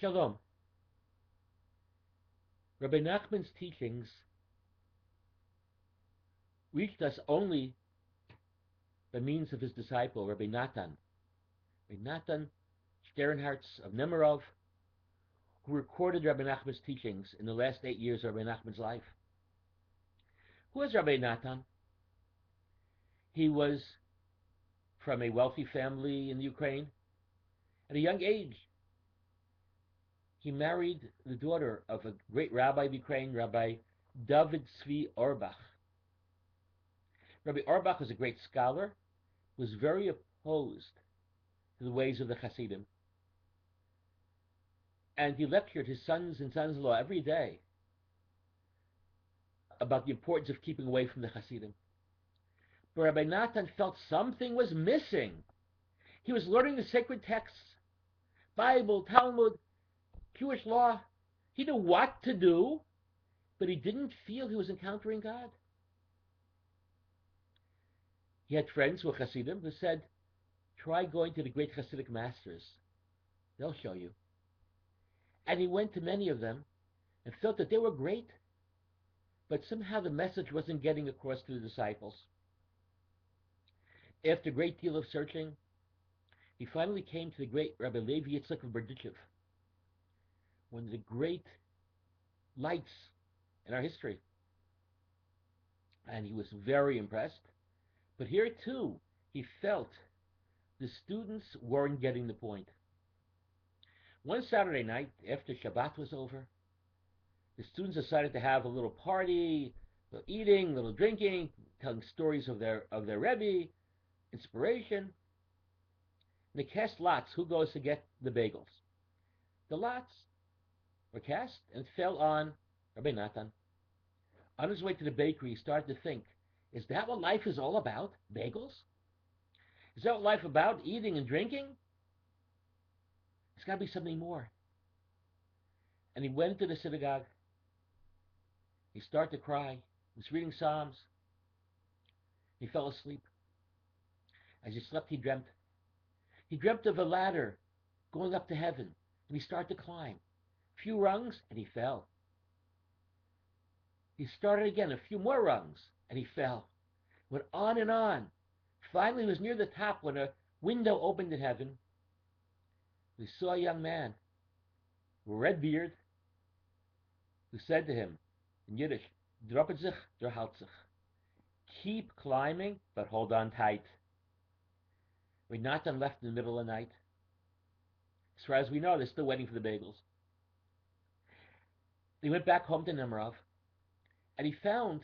Shalom. Rabbi Nachman's teachings reached us only by means of his disciple, Rabbi Natan. Rabbi Natan Sternhartz of Nemirov, who recorded Rabbi Nachman's teachings in the last 8 years of Rabbi Nachman's life. Who is Rabbi Natan? He was from a wealthy family in Ukraine. At a young age, he married the daughter of a great rabbi of Ukraine, Rabbi David Tzvi Auerbach. Rabbi Auerbach was a great scholar, was very opposed to the ways of the Hasidim. And he lectured his sons and sons-in-law every day about the importance of keeping away from the Hasidim. But Rabbi Natan felt something was missing. He was learning the sacred texts, Bible, Talmud, Jewish law. He knew what to do, but he didn't feel he was encountering God. He had friends who were Hasidim who said, try going to the great Hasidic masters. They'll show you. And he went to many of them and felt that they were great, but somehow the message wasn't getting across to the disciples. After a great deal of searching, he finally came to the great Rabbi Levi Yitzchak of Berdichev, one of the great lights in our history. And he was very impressed. But here too, he felt the students weren't getting the point. One Saturday night, after Shabbat was over, the students decided to have a little party, a little eating, a little drinking, telling stories of their Rebbe, inspiration. And they cast lots who goes to get the bagels. The lots were cast and fell on Rabbi Natan. On his way to the bakery, he started to think, is that what life is all about? Bagels? Is that what life is about? Eating and drinking? There's got to be something more. And he went to the synagogue. He started to cry. He was reading Psalms. He fell asleep. As he slept, he dreamt. He dreamt of a ladder going up to heaven. And he started to climb. A few rungs, and he fell. He started again, a few more rungs, and he fell. Went on and on. Finally, he was near the top when a window opened in heaven. He saw a young man with a red beard who said to him in Yiddish, "Droppet sich, der halt sich." Keep climbing, but hold on tight. Rabbi Natan left in the middle of the night. As far as we know, they're still waiting for the bagels. He went back home to Nemirov, and he found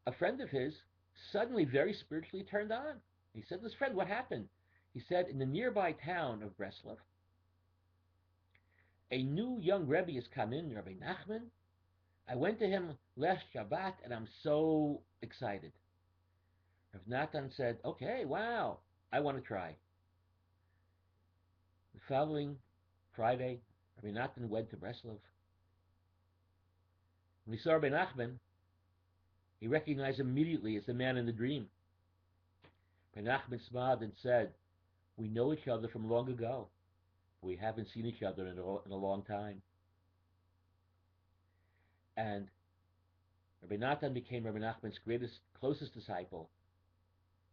a friend of his suddenly very spiritually turned on. He said to his friend, what happened? He said, in the nearby town of Breslov, a new young Rebbe has come in, Rabbi Nachman. I went to him last Shabbat, and I'm so excited. Rabbi Natan said, okay, wow, I want to try. The following Friday, Rabbi Natan went to Breslov. When he saw Rabbi Nachman, he recognized him immediately as the man in the dream. Rabbi Nachman smiled and said, we know each other from long ago. We haven't seen each other in a long time. And Rabbi Natan became Rabbi Nachman's closest disciple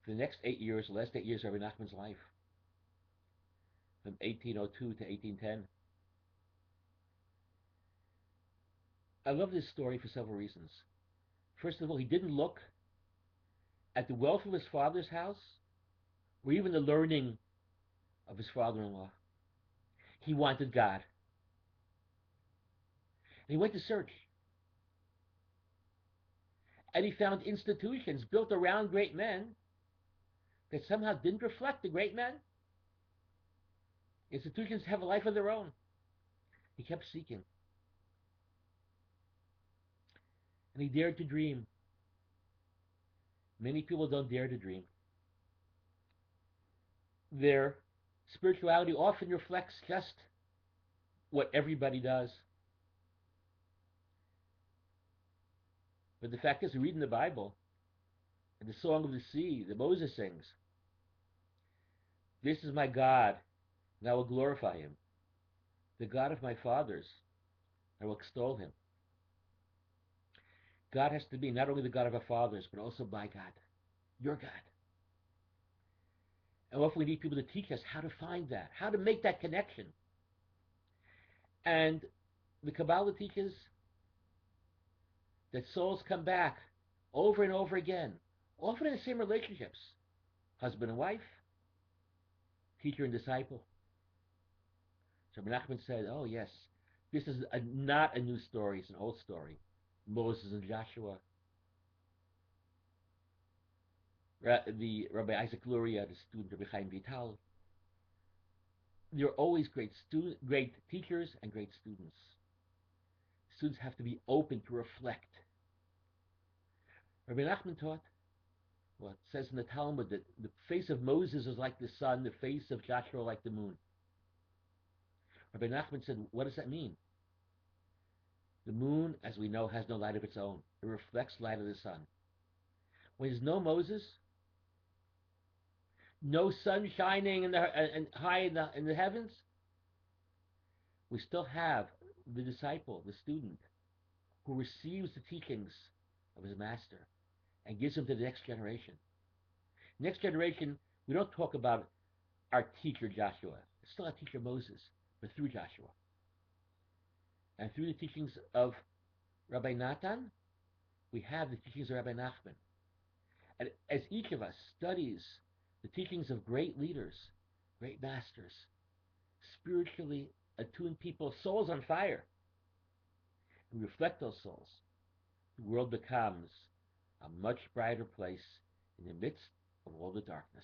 for the next 8 years, the last 8 years of Rabbi Nachman's life, from 1802 to 1810. I love this story for several reasons. First of all, he didn't look at the wealth of his father's house or even the learning of his father-in-law. He wanted God. And he went to search. And he found institutions built around great men that somehow didn't reflect the great men. Institutions have a life of their own. He kept seeking. And he dared to dream. Many people don't dare to dream. Their spirituality often reflects just what everybody does. But the fact is, we read in the Bible, in the Song of the Sea, that Moses sings, this is my God, and I will glorify him. The God of my fathers, I will extol him. God has to be not only the God of our fathers, but also my God, your God. And often we need people to teach us how to find that, how to make that connection. And the Kabbalah teaches that souls come back over and over again, often in the same relationships, husband and wife, teacher and disciple. So Rabbi Nachman said, oh yes, this is not a new story, it's an old story. Moses and Joshua, the Rabbi Isaac Luria, the student of Rabbi Chaim Vital. There are always great teachers and great students. Students have to be open to reflect. Rabbi Nachman taught, well, it says in the Talmud that the face of Moses is like the sun, the face of Joshua like the moon. Rabbi Nachman said, what does that mean? The moon, as we know, has no light of its own. It reflects light of the sun. When there's no Moses, no sun shining and high in the heavens, we still have the disciple, the student, who receives the teachings of his master and gives them to the next generation. Next generation, we don't talk about our teacher Joshua. It's still our teacher Moses, but through Joshua. And through the teachings of Rabbi Natan, we have the teachings of Rabbi Nachman. And as each of us studies the teachings of great leaders, great masters, spiritually attuned people, souls on fire, we reflect those souls, the world becomes a much brighter place in the midst of all the darkness.